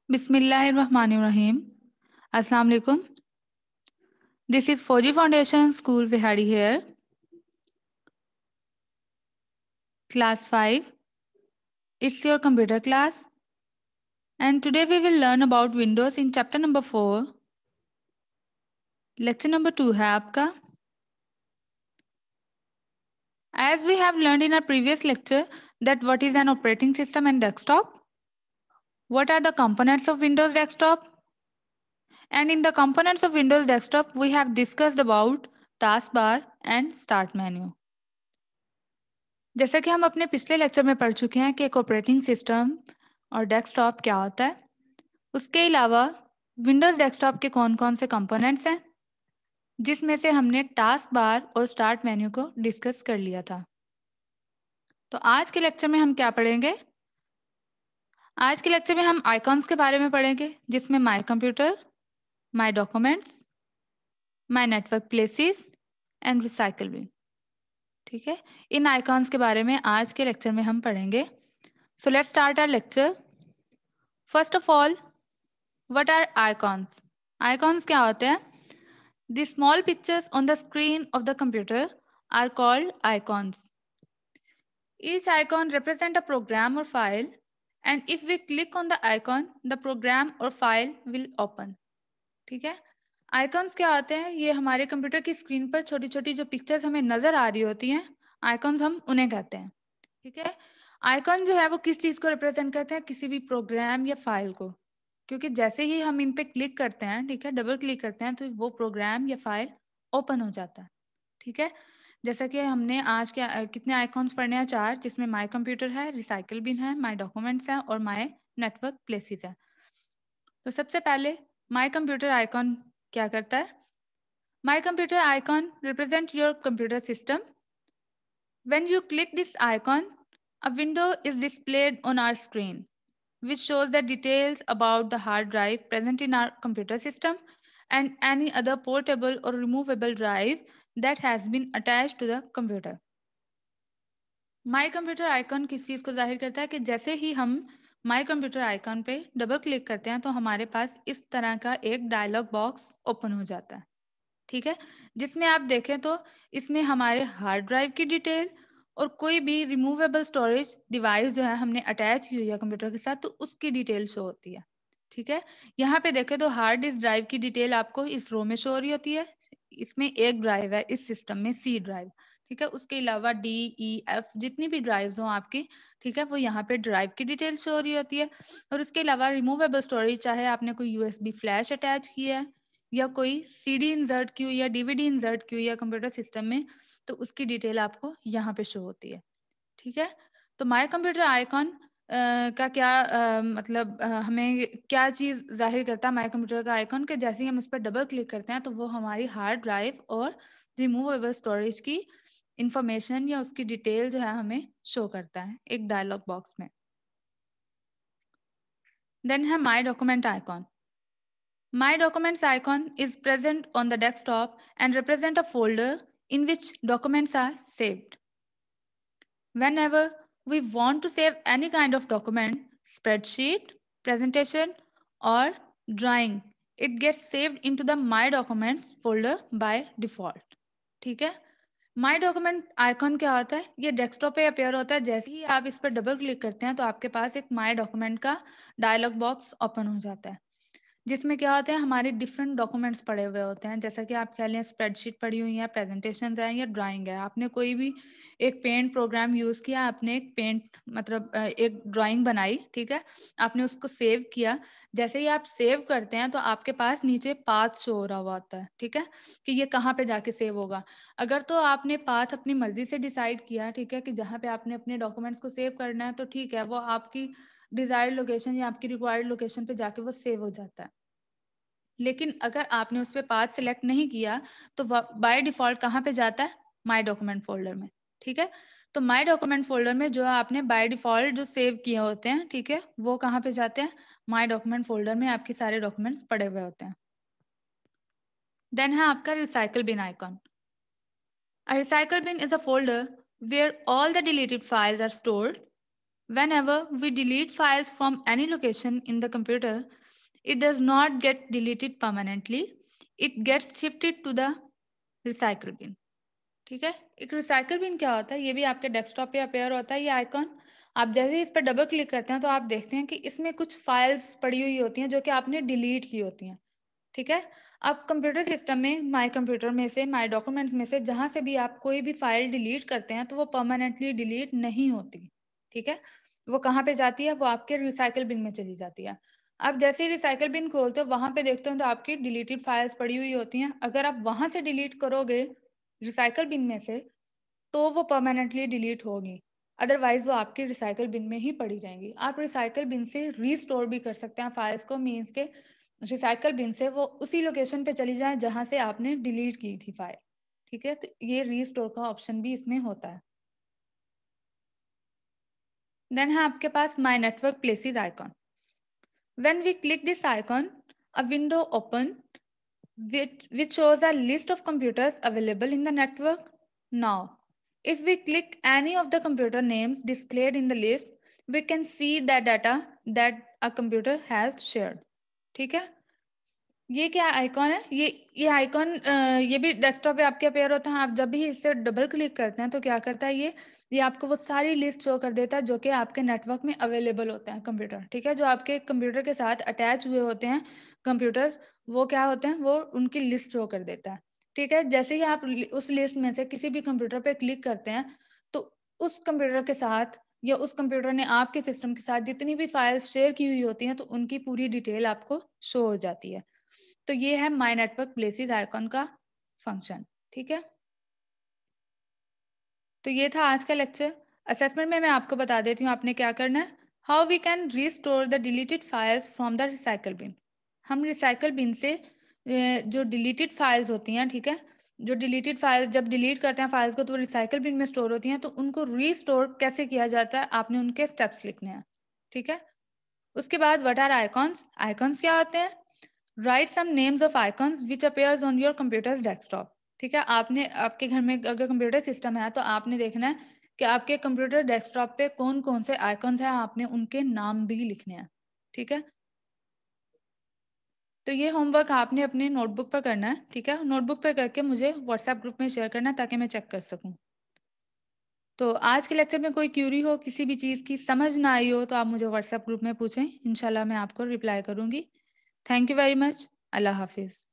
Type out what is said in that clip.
Bismillahirrahmanirrahim. Assalamu alaikum. This is Fauji Foundation School Vihari here. Class 5. It's your computer class. And today we will learn about Windows in chapter number 4. Lecture number 2 है आपका. As we have learned in our previous lecture that what is an operating system and desktop, what are the components of Windows desktop, and in the components of Windows desktop we have discussed about taskbar and start menu. जैसा कि हम अपने पिछले lecture में पढ़ चुके हैं कि एक ऑपरेटिंग सिस्टम और डेस्कटॉप क्या होता है. उसके अलावा विंडोज़ डेस्कटॉप के कौन कौन से कंपोनेंट्स हैं, जिसमें से हमने टास्क बार और स्टार्ट मेन्यू को डिस्कस कर लिया था. तो आज के लेक्चर में हम क्या पढ़ेंगे? आज के लेक्चर में हम आइकॉन्स के बारे में पढ़ेंगे, जिसमें my computer, my documents, my network places and recycle bin. ठीक है, इन आइकॉन्स के बारे में आज के लेक्चर में हम पढ़ेंगे. So let's start our lecture. First of all, what are icons? Icons क्या होते हैं? The small pictures on the screen of the computer are called icons. Each icon represent a program or file, and if we click on the icon, the program or file will open. ठीक है, icons क्या होते हैं? ये हमारे computer की screen पर छोटी छोटी जो पिक्चर्स हमें नजर आ रही होती हैं, आइकॉन्स हम उन्हें कहते हैं. ठीक है, आइकॉन जो है वो किस चीज़ को रिप्रेजेंट करते हैं? किसी भी प्रोग्राम या फाइल को, क्योंकि जैसे ही हम इन पे क्लिक करते हैं, ठीक है, डबल क्लिक करते हैं, तो वो प्रोग्राम या फाइल ओपन हो जाता है. ठीक है, जैसा कि हमने आज के कितने आइकॉन्स पढ़ने हैं? 4, जिसमें माय कंप्यूटर है, रिसाइकल बिन है, माय डॉक्यूमेंट्स है और माय नेटवर्क प्लेसेस है. तो सबसे पहले माय कंप्यूटर आइकॉन क्या करता है? My computer icon represent your computer system. When you click this icon, a window is displayed on our screen, which shows the details about the hard drive present in our computer system and any other portable or removable drive that has been attached to the computer. My computer icon किस चीज़ को जाहिर करता है? कि जैसे ही हम my computer icon पे double click करते हैं तो हमारे पास इस तरह का एक डायलॉग बॉक्स ओपन हो जाता है. ठीक है, जिसमें आप देखें तो इसमें हमारे हार्ड ड्राइव की डिटेल और कोई भी रिमूवेबल स्टोरेज डिवाइस जो है हमने अटैच की हुई है कंप्यूटर के साथ, तो उसकी डिटेल शो होती है. ठीक है, यहाँ पे देखें तो हार्ड डिस्क ड्राइव की डिटेल आपको इस रो में शो हो रही होती है. इसमें एक ड्राइव है इस सिस्टम में, सी ड्राइव. ठीक है, उसके अलावा डी, ई, एफ जितनी भी ड्राइव्स हो आपकी, ठीक है, वो यहाँ पे ड्राइव की डिटेल शो हो रही होती है. और उसके अलावा रिमूवेबल स्टोरेज, चाहे आपने कोई यूएसबी फ्लैश अटैच किया है या कोई सीडी इंसर्ट की हुई या डीवीडी इंसर्ट की हुई है कंप्यूटर सिस्टम में, तो उसकी डिटेल आपको यहाँ पे शो होती है. ठीक है, तो माय कंप्यूटर आइकॉन का क्या मतलब हमें क्या चीज़ जाहिर करता है? माय कंप्यूटर का आइकॉन के जैसे ही हम उस पर डबल क्लिक करते हैं तो वो हमारी हार्ड ड्राइव और रिमूवेबल स्टोरेज की इंफॉर्मेशन या उसकी डिटेल जो है हमें शो करता है एक डायलॉग बॉक्स में. देन है my document icon. My Documents icon is present on the desktop and represent a folder in which documents are saved. Whenever we want to save any kind of document, spreadsheet, presentation, or drawing, it gets saved into the My Documents folder by default. ठीक है, माई document icon क्या होता है? ये desktop पे appear होता है. जैसे ही आप इस पर डबल क्लिक करते हैं तो आपके पास एक माई डॉक्यूमेंट का डायलॉग बॉक्स ओपन हो जाता है, जिसमें क्या होते हैं? हमारे डिफरेंट डॉक्यूमेंट्स पड़े हुए होते हैं. जैसा कि आप कह लें स्प्रेडशीट पड़ी हुई है, प्रेजेंटेशंस हैं या ड्राइंग है. आपने कोई भी एक पेंट प्रोग्राम यूज़ किया, आपने एक पेंट मतलब एक ड्राइंग बनाई, ठीक है, आपने उसको सेव किया. जैसे ही आप सेव करते हैं तो आपके पास नीचे पाथ शो हो रहा हुआ होता है. ठीक है, कि ये कहाँ पे जाके सेव होगा. अगर तो आपने पाथ अपनी मर्जी से डिसाइड किया, ठीक है, कि जहाँ पे आपने अपने डॉक्यूमेंट्स को सेव करना है, तो ठीक है, वो आपकी डिजायर्ड लोकेशन या आपकी रिक्वायर्ड लोकेशन पे जाके वो सेव हो जाता है. लेकिन अगर आपने उस पे पाथ सिलेक्ट नहीं किया तो बाय डिफॉल्ट कहाँ पे जाता है? माय डॉक्यूमेंट फोल्डर में. ठीक है, तो माय डॉक्यूमेंट फोल्डर में जो आपने बाय डिफॉल्ट जो सेव किए होते हैं, ठीक है, वो कहाँ पे जाते हैं? माय डॉक्यूमेंट फोल्डर में आपके सारे डॉक्यूमेंट्स पड़े हुए होते हैं. देन है आपका recycle bin icon. A recycle bin is a folder where all the deleted files are stored. Whenever we delete files from any location in the computer, it does not get deleted permanently. It gets shifted to the recycle bin. ठीक है, एक recycle bin क्या होता है, ये भी आपके desktop पे अपेयर होता है ये आइकॉन। आप जैसे ही इस पर डबल क्लिक करते हैं तो आप देखते हैं कि इसमें कुछ फाइल्स पड़ी हुई होती हैं जो कि आपने डिलीट की होती हैं। ठीक है, अब कंप्यूटर सिस्टम में माय कंप्यूटर में से, माय डॉक्यूमेंट्स में से जहाँ से भी आप कोई भी फाइल डिलीट करते हैं तो वो परमानेंटली डिलीट नहीं होती। ठीक है, वो कहाँ पे जाती है, वो आपके रिसाइकल बिन में चली जाती है। आप जैसे ही रिसाइकल बिन खोलते हो वहां पे देखते हो तो आपकी डिलीटेड फाइल्स पड़ी हुई होती हैं। अगर आप वहां से डिलीट करोगे रिसाइकल बिन में से तो वो परमानेंटली डिलीट होगी, अदरवाइज वो आपके रिसाइकल बिन में ही पड़ी रहेंगी। आप रिसाइकल बिन से रीस्टोर भी कर सकते हैं फाइल्स को, मीन्स के रिसाइकल बिन से वो उसी लोकेशन पे चली जाए जहां से आपने डिलीट की थी फाइल। ठीक है, तो ये रीस्टोर का ऑप्शन भी इसमें होता है। देन है आपके पास my network places icon. When we click this icon, a window open which shows a list of computers available in the network. Now, if we click any of the computer names displayed in the list, we can see the data that a computer has shared. ठीक है, ये क्या icon है, ये icon ये भी desktop पे आपके अपेयर होता है। आप जब भी इससे डबल क्लिक करते हैं तो क्या करता है, ये आपको वो सारी लिस्ट शो कर देता है जो कि आपके नेटवर्क में अवेलेबल होते हैं कंप्यूटर। ठीक है, जो आपके कंप्यूटर के साथ अटैच हुए होते हैं कंप्यूटर्स, वो क्या होते हैं, वो उनकी लिस्ट शो कर देता है। ठीक है, जैसे ही आप उस लिस्ट में से किसी भी कंप्यूटर पे क्लिक करते हैं तो उस कंप्यूटर के साथ या उस कंप्यूटर ने आपके सिस्टम के साथ जितनी भी फाइल्स शेयर की हुई होती हैं तो उनकी पूरी डिटेल आपको शो हो जाती है। तो ये है माय नेटवर्क प्लेसेस आइकॉन का फंक्शन। ठीक है, तो ये था आज का लेक्चर। असेसमेंट में मैं आपको बता देती हूँ आपने क्या करना है। How we can restore the deleted files from the recycle bin. हम रिसाइकल बिन से जो डिलीटेड फाइल्स होती हैं, ठीक है, जो डिलीटेड फाइल्स जब डिलीट करते हैं फाइल्स को तो रिसाइकल बिन में स्टोर होती हैं, तो उनको रीस्टोर कैसे किया जाता है आपने उनके स्टेप्स लिखने हैं। ठीक है, उसके बाद व्हाट आर आइकॉन्स, आइकॉन्स क्या होते हैं। Write some names of icons which appears on your computers desktop. ठीक है, आपने आपके घर में अगर कंप्यूटर सिस्टम है तो आपने देखना है कि आपके कंप्यूटर डेस्कटॉप पे कौन कौन से आइकॉन्स हैं, आपने उनके नाम भी लिखने हैं। ठीक है, तो ये होमवर्क आपने अपने नोटबुक पर करना है। ठीक है, नोटबुक पर करके मुझे व्हाट्सएप ग्रुप में शेयर करना है ताकि मैं चेक कर सकूं। तो आज के लेक्चर में कोई क्यूरी हो, किसी भी चीज़ की समझ ना आई हो तो आप मुझे व्हाट्सएप ग्रुप में पूछें, इंशाल्लाह मैं आपको रिप्लाई करूंगी। Thank you very much. अल्लाह हाफिज़।